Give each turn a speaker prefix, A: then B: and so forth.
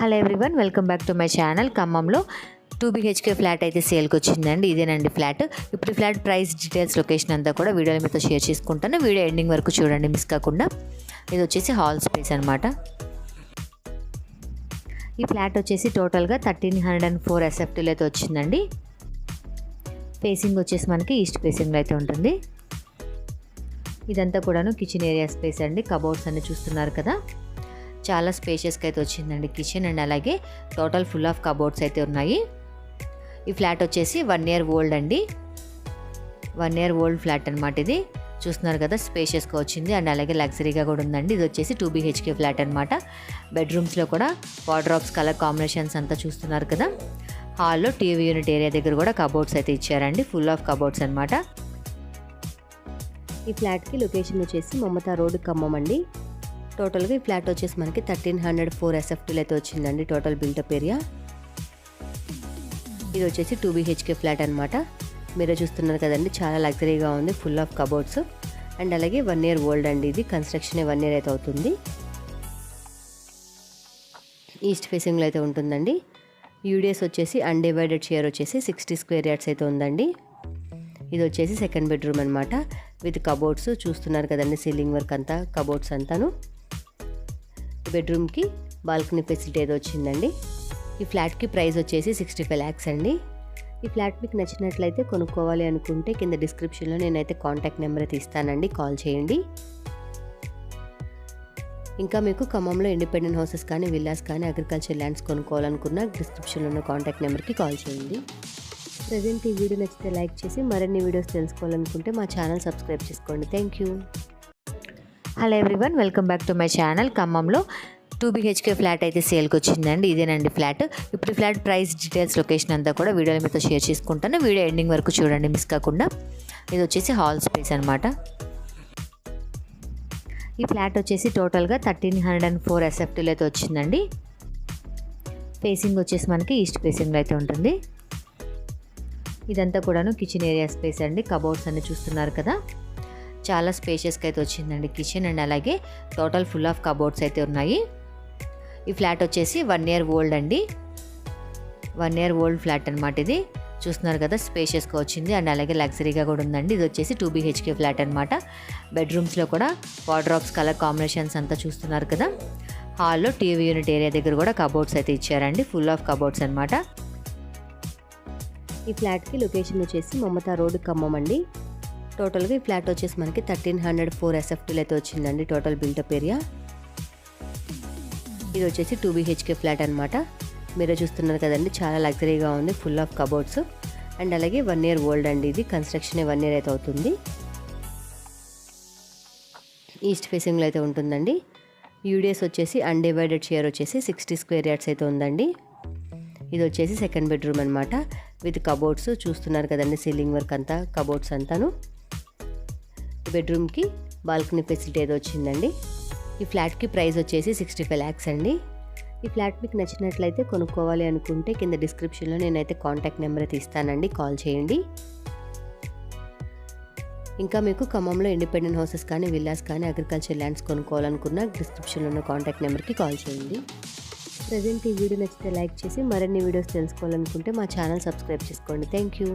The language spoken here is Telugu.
A: Hello everyone, welcome back to my channel. ఖమ్మంలో 2 BHK ఫ్లాట్ అయితే సేల్కి వచ్చిందండి. ఇదేనండి ఫ్లాట్. ఇప్పుడు ఈ ఫ్లాట్ ప్రైస్ డీటెయిల్స్, లొకేషన్ అంతా కూడా వీడియోలో మీతో షేర్ చేసుకుంటాను. వీడియో ఎండింగ్ వరకు చూడండి మిస్ కాకుండా. ఇది వచ్చేసి హాల్ స్పేస్ అనమాట. ఈ ఫ్లాట్ వచ్చేసి టోటల్గా 1304 SFTలో అయితే వచ్చిందండి. ఫేసింగ్ వచ్చేసి మనకి ఈస్ట్ ఫేసింగ్లో అయితే ఉంటుంది. ఇదంతా కూడాను కిచెన్ ఏరియా స్పేస్ అండి. కబోర్డ్స్ అన్ని చూస్తున్నారు కదా, చాలా స్పేషియస్గా అయితే వచ్చిందండి కిచెన్. అండ్ అలాగే టోటల్ ఫుల్ ఆఫ్ కబోర్డ్స్ అయితే ఉన్నాయి. ఈ ఫ్లాట్ వచ్చేసి 1 year ఓల్డ్ అండి. 1 year ఓల్డ్ ఫ్లాట్ అనమాట. ఇది చూస్తున్నారు కదా, స్పేషియస్గా వచ్చింది. అండ్ అలాగే లగ్జరీగా కూడా ఉందండి. ఇది వచ్చేసి 2 BHK ఫ్లాట్ అనమాట. బెడ్రూమ్స్లో కూడా వార్డ్రోబ్స్ కలర్ కాంబినేషన్స్ అంతా చూస్తున్నారు కదా. హాల్లో టీవీ యూనిట్ ఏరియా దగ్గర కూడా కబోర్డ్స్ అయితే ఇచ్చారండి. ఫుల్ ఆఫ్ కబోర్డ్స్ అనమాట. ఈ ఫ్లాట్కి లొకేషన్ వచ్చేసి మమతా రోడ్, ఖమ్మం అండి. టోటల్గా ఈ ఫ్లాట్ వచ్చేసి మనకి 1304 SFTలో అయితే వచ్చిందండి. Total built-up area. ఇది వచ్చేసి 2 BHK ఫ్లాట్ అనమాట. మీరే చూస్తున్నారు కదండి, చాలా లగ్జరీగా ఉంది. Full of cupboards. అండ్ అలాగే 1 year ఓల్డ్ అండి. ఇది కన్స్ట్రక్షన్ 1 year అయితే అవుతుంది. ఈస్ట్ ఫేసింగ్లో అయితే ఉంటుందండి. యూడిఎస్ వచ్చేసి అన్డివైడెడ్ షేర్ వచ్చేసి 60 square yards అయితే ఉందండి. ఇది వచ్చేసి సెకండ్ బెడ్రూమ్ అనమాట. విత్ కబోర్డ్స్ చూస్తున్నారు కదండి, సీలింగ్ వర్క్ అంతా, కబోర్డ్స్ అంతాను. బెడ్రూమ్కి బాల్కనీ ఫెసిలిటీ అయితే వచ్చిందండి. ఈ ఫ్లాట్కి ప్రైస్ వచ్చేసి 65 lakhs అండి. ఈ ఫ్లాట్ మీకు నచ్చినట్లయితే కొనుక్కోవాలి అనుకుంటే కింద డిస్క్రిప్షన్లో నేనైతే కాంటాక్ట్ నెంబర్ అయితే ఇస్తానండి, కాల్ చేయండి. ఇంకా మీకు ఖమ్మంలో ఇండిపెండెంట్ హౌసెస్ కానీ, విల్లాస్ కానీ, అగ్రికల్చర్ ల్యాండ్స్ కొనుక్కోవాలనుకున్న డిస్క్రిప్షన్లో ఉన్న కాంటాక్ట్ నెంబర్కి కాల్ చేయండి. ప్రజెంట్ ఈ వీడియో నచ్చితే లైక్ చేసి మరిన్ని వీడియోస్ తెలుసుకోవాలనుకుంటే మా ఛానల్ సబ్స్క్రైబ్ చేసుకోండి. Thank you. Hello everyone, welcome back to my channel. ఖమ్మంలో 2 BHK ఫ్లాట్ అయితే సేల్కి వచ్చిందండి. ఇదేనండి ఫ్లాట్. ఇప్పుడు ఈ ఫ్లాట్ ప్రైస్ డీటెయిల్స్, లొకేషన్ అంతా కూడా వీడియోలో మీతో షేర్ చేసుకుంటాను. వీడియో ఎండింగ్ వరకు చూడండి మిస్ కాకుండా. ఇది వచ్చేసి హాల్ స్పేస్ అనమాట. ఈ ఫ్లాట్ వచ్చేసి టోటల్గా 1304 SFTలో అయితే వచ్చిందండి. ఫేసింగ్ వచ్చేసి మనకి ఈస్ట్ ఫేసింగ్లో అయితే ఉంటుంది. ఇదంతా కూడాను కిచెన్ ఏరియా స్పేస్ అండి. కబోర్డ్స్ అన్ని చూస్తున్నారు కదా, చాలా స్పేషియస్గా అయితే వచ్చిందండి కిచెన్. అండ్ అలాగే టోటల్ ఫుల్ ఆఫ్ కబోర్డ్స్ అయితే ఉన్నాయి. ఈ ఫ్లాట్ వచ్చేసి 1 year ఓల్డ్ అండి. 1 year ఓల్డ్ ఫ్లాట్ అనమాట. ఇది చూస్తున్నారు కదా, స్పేషియస్గా వచ్చింది. అండ్ అలాగే లగ్జరీగా కూడా ఉందండి. ఇది వచ్చేసి 2 BHK ఫ్లాట్ అనమాట. బెడ్రూమ్స్లో కూడా వార్డ్రోబ్స్ కలర్ కాంబినేషన్స్ అంతా చూస్తున్నారు కదా. హాల్లో టీవీ యూనిట్ ఏరియా దగ్గర కూడా కబోర్డ్స్ అయితే ఇచ్చారండి. ఫుల్ ఆఫ్ కబోర్డ్స్ అనమాట. ఈ ఫ్లాట్కి లొకేషన్ వచ్చేసి మమతా రోడ్, ఖమ్మం అండి. టోటల్గా ఈ ఫ్లాట్ వచ్చేసి మనకి 1304 SFTలో అయితే వచ్చిందండి. Total built-up area. ఇది వచ్చేసి 2 BHK ఫ్లాట్ అనమాట. మీరే చూస్తున్నారు కదండి, చాలా లగ్జరీగా ఉంది. Full of cupboards. అండ్ అలాగే 1 year ఓల్డ్ అండి. ఇది కన్స్ట్రక్షన్ 1 year అయితే అవుతుంది. ఈస్ట్ ఫేసింగ్లో అయితే ఉంటుందండి. యూడిఎస్ వచ్చేసి అన్డివైడెడ్ షేర్ వచ్చేసి 60 square yards అయితే ఉందండి. ఇది వచ్చేసి సెకండ్ బెడ్రూమ్ అనమాట. విత్ కబోర్డ్స్ చూస్తున్నారు కదండి, సీలింగ్ వర్క్ అంతా, కబోర్డ్స్ అంతాను. బెడ్రూమ్కి బాల్కనీ ఫెసిలిటీ అయితే వచ్చిందండి. ఈ ఫ్లాట్కి ప్రైస్ వచ్చేసి 65 lakhs అండి. ఈ ఫ్లాట్ మీకు నచ్చినట్లయితే కొనుక్కోవాలి అనుకుంటే కింద డిస్క్రిప్షన్లో నేనైతే కాంటాక్ట్ నెంబర్ అయితే ఇస్తానండి, కాల్ చేయండి. ఇంకా మీకు ఖమ్మంలో ఇండిపెండెంట్ హౌసెస్ కానీ, విల్లాస్ కానీ, అగ్రికల్చర్ ల్యాండ్స్ కొనుక్కోవాలనుకున్న డిస్క్రిప్షన్లో ఉన్న కాంటాక్ట్ నెంబర్కి కాల్ చేయండి. ప్రజెంట్ ఈ వీడియో నచ్చితే లైక్ చేసి మరిన్ని వీడియోస్ తెలుసుకోవాలనుకుంటే మా ఛానల్ సబ్స్క్రైబ్ చేసుకోండి. Thank you.